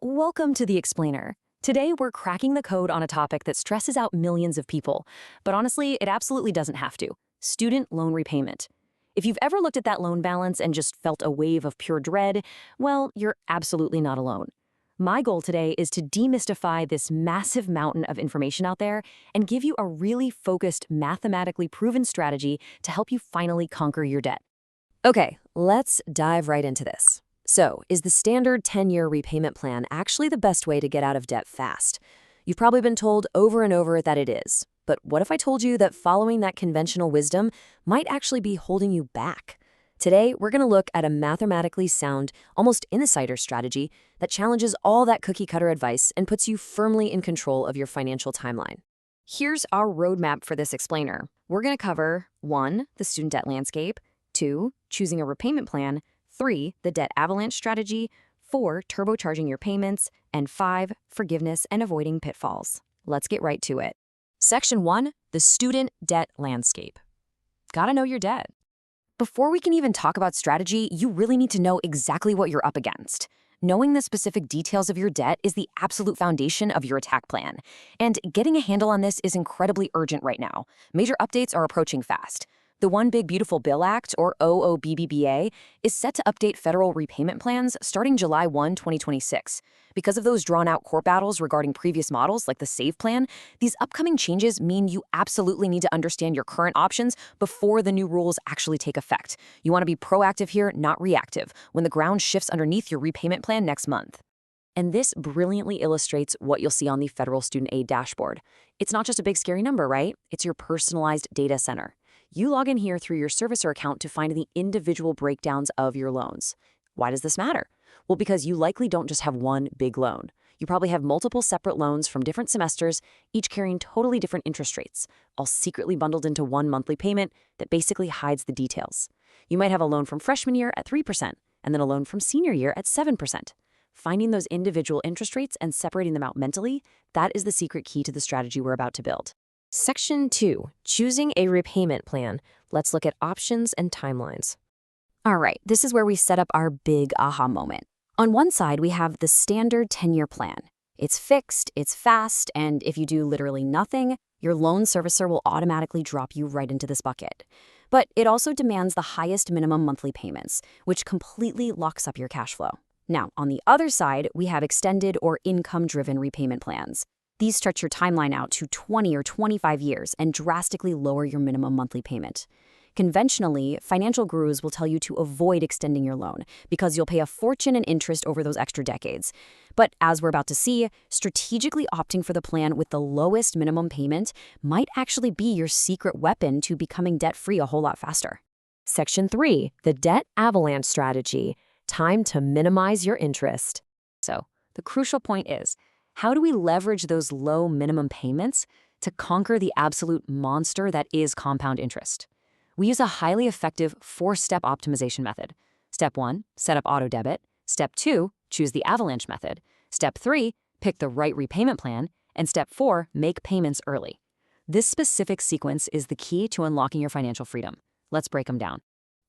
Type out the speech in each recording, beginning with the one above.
Welcome to The Explainer. Today, we're cracking the code on a topic that stresses out millions of people, but honestly, it absolutely doesn't have to. Student loan repayment. If you've ever looked at that loan balance and just felt a wave of pure dread, well, you're absolutely not alone. My goal today is to demystify this massive mountain of information out there and give you a really focused, mathematically proven strategy to help you finally conquer your debt. Okay, let's dive right into this. So, is the standard 10-year repayment plan actually the best way to get out of debt fast? You've probably been told over and over that it is. But what if I told you that following that conventional wisdom might actually be holding you back? Today, we're going to look at a mathematically sound, almost insider strategy that challenges all that cookie-cutter advice and puts you firmly in control of your financial timeline. Here's our roadmap for this explainer. We're going to cover 1. The student debt landscape, 2. Choosing a repayment plan, 3. The debt avalanche strategy, 4. Turbocharging your payments, and 5. Forgiveness and avoiding pitfalls. Let's get right to it. Section 1. The student debt landscape. Gotta know your debt. Before we can even talk about strategy, you really need to know exactly what you're up against. Knowing the specific details of your debt is the absolute foundation of your attack plan. And getting a handle on this is incredibly urgent right now. Major updates are approaching fast. The One Big Beautiful Bill Act, or OOBBBA, is set to update federal repayment plans starting July 1, 2026. Because of those drawn-out court battles regarding previous models, like the SAVE plan, these upcoming changes mean you absolutely need to understand your current options before the new rules actually take effect. You want to be proactive here, not reactive, when the ground shifts underneath your repayment plan next month. And this brilliantly illustrates what you'll see on the federal student aid dashboard. It's not just a big scary number, right? It's your personalized data center. You log in here through your servicer account to find the individual breakdowns of your loans. Why does this matter? Well, because you likely don't just have one big loan. You probably have multiple separate loans from different semesters, each carrying totally different interest rates, all secretly bundled into one monthly payment that basically hides the details. You might have a loan from freshman year at 3%, and then a loan from senior year at 7%. Finding those individual interest rates and separating them out mentally, that is the secret key to the strategy we're about to build. Section 2. Choosing a repayment plan. Let's look at options and timelines. All right, this is where we set up our big aha moment. On one side, we have the standard 10-year plan. It's fixed, it's fast, and if you do literally nothing, your loan servicer will automatically drop you right into this bucket. But it also demands the highest minimum monthly payments, which completely locks up your cash flow. Now, on the other side, we have extended or income-driven repayment plans. These stretch your timeline out to 20 or 25 years and drastically lower your minimum monthly payment. Conventionally, financial gurus will tell you to avoid extending your loan because you'll pay a fortune in interest over those extra decades. But as we're about to see, strategically opting for the plan with the lowest minimum payment might actually be your secret weapon to becoming debt-free a whole lot faster. Section 3. The debt avalanche strategy. Time to minimize your interest. So, the crucial point is, how do we leverage those low minimum payments to conquer the absolute monster that is compound interest? We use a highly effective 4-step optimization method. Step 1, set up auto debit. Step 2, choose the avalanche method. Step 3, pick the right repayment plan. And step 4, make payments early. This specific sequence is the key to unlocking your financial freedom. Let's break them down.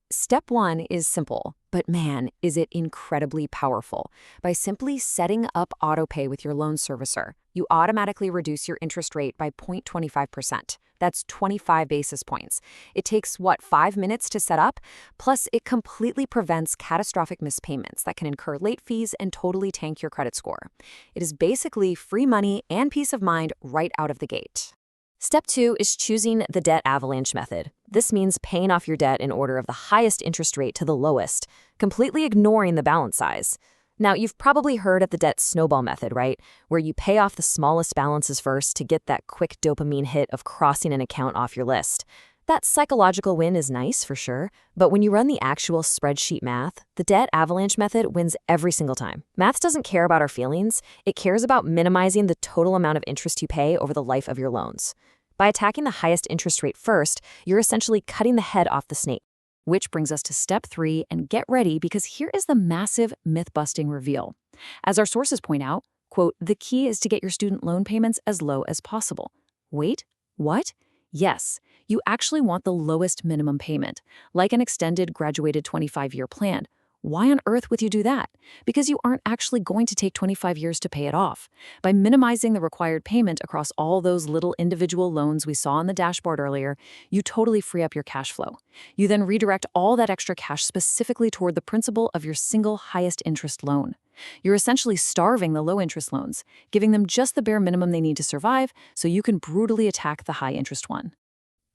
Step 1 is simple, but man, is it incredibly powerful. By simply setting up autopay with your loan servicer, you automatically reduce your interest rate by 0.25%. That's 25 basis points. It takes, 5 minutes to set up? Plus, it completely prevents catastrophic missed payments that can incur late fees and totally tank your credit score. It is basically free money and peace of mind right out of the gate. Step 2 is choosing the debt avalanche method. This means paying off your debt in order of the highest interest rate to the lowest, completely ignoring the balance size. Now, you've probably heard of the debt snowball method, right? Where you pay off the smallest balances first to get that quick dopamine hit of crossing an account off your list. That psychological win is nice for sure, but when you run the actual spreadsheet math, the debt avalanche method wins every single time. Math doesn't care about our feelings, it cares about minimizing the total amount of interest you pay over the life of your loans. By attacking the highest interest rate first, you're essentially cutting the head off the snake. Which brings us to step 3, and get ready because here is the massive myth-busting reveal. As our sources point out, quote, the key is to get your student loan payments as low as possible. Wait, what? Yes, you actually want the lowest minimum payment, like an extended graduated 25-year plan, Why on earth would you do that? Because you aren't actually going to take 25 years to pay it off. By minimizing the required payment across all those little individual loans we saw on the dashboard earlier, you totally free up your cash flow. You then redirect all that extra cash specifically toward the principal of your single highest interest loan. You're essentially starving the low interest loans, giving them just the bare minimum they need to survive so you can brutally attack the high interest one.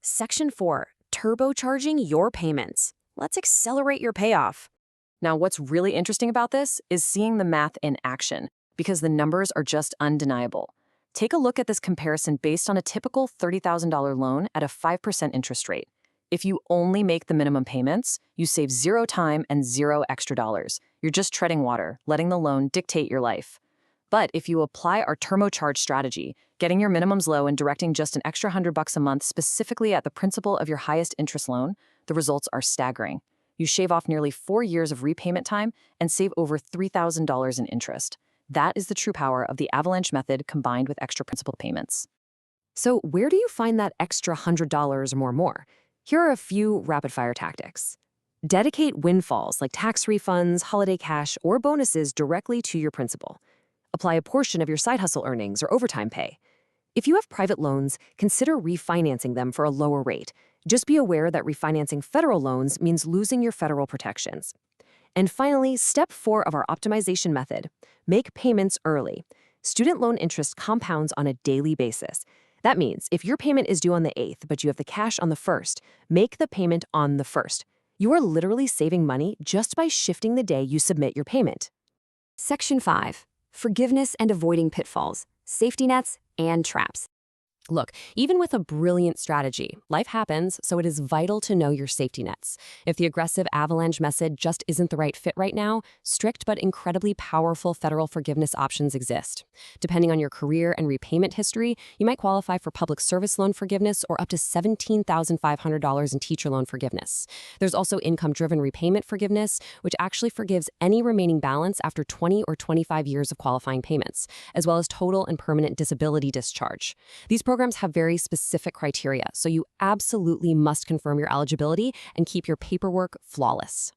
Section 4. Turbocharging your payments. Let's accelerate your payoff. Now, what's really interesting about this is seeing the math in action, because the numbers are just undeniable. Take a look at this comparison based on a typical $30,000 loan at a 5% interest rate. If you only make the minimum payments, you save zero time and zero extra dollars. You're just treading water, letting the loan dictate your life. But if you apply our turbocharge strategy, getting your minimums low and directing just an extra $100 a month specifically at the principal of your highest interest loan, the results are staggering. You shave off nearly 4 years of repayment time and save over $3,000 in interest. That is the true power of the avalanche method combined with extra principal payments. So where do you find that extra $100 or more? Here are a few rapid-fire tactics. Dedicate windfalls like tax refunds, holiday cash, or bonuses directly to your principal. Apply a portion of your side hustle earnings or overtime pay. If you have private loans, consider refinancing them for a lower rate. Just be aware that refinancing federal loans means losing your federal protections. And finally, step 4 of our optimization method, make payments early. Student loan interest compounds on a daily basis. That means if your payment is due on the 8th, but you have the cash on the 1st, make the payment on the 1st. You are literally saving money just by shifting the day you submit your payment. Section 5. Forgiveness and avoiding pitfalls, safety nets, and traps. Look, even with a brilliant strategy, life happens, so it is vital to know your safety nets. If the aggressive avalanche method just isn't the right fit right now, strict but incredibly powerful federal forgiveness options exist. Depending on your career and repayment history, you might qualify for public service loan forgiveness or up to $17,500 in teacher loan forgiveness. There's also income-driven repayment forgiveness, which actually forgives any remaining balance after 20 or 25 years of qualifying payments, as well as total and permanent disability discharge. These programs have very specific criteria, so you absolutely must confirm your eligibility and keep your paperwork flawless.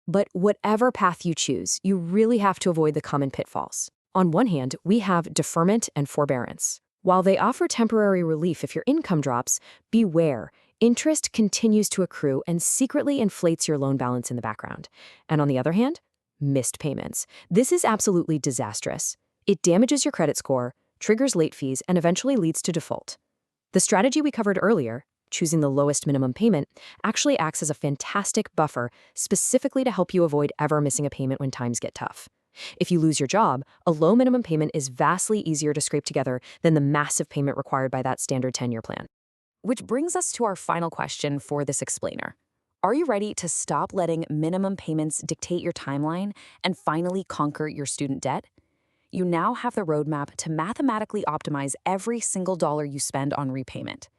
But whatever path you choose, you really have to avoid the common pitfalls. On one hand, we have deferment and forbearance. While they offer temporary relief if your income drops, beware. Interest continues to accrue and secretly inflates your loan balance in the background. And on the other hand, missed payments. This is absolutely disastrous. It damages your credit score, triggers late fees, and eventually leads to default. The strategy we covered earlier, choosing the lowest minimum payment, actually acts as a fantastic buffer specifically to help you avoid ever missing a payment when times get tough. If you lose your job, a low minimum payment is vastly easier to scrape together than the massive payment required by that standard 10-year plan. Which brings us to our final question for this explainer. Are you ready to stop letting minimum payments dictate your timeline and finally conquer your student debt? You now have the roadmap to mathematically optimize every single dollar you spend on repayment.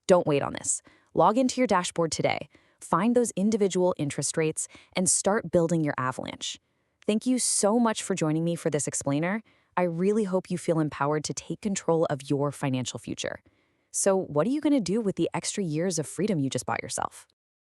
Don't wait on this. Log into your dashboard today, find those individual interest rates, and start building your avalanche. Thank you so much for joining me for this explainer. I really hope you feel empowered to take control of your financial future. So, what are you going to do with the extra years of freedom you just bought yourself?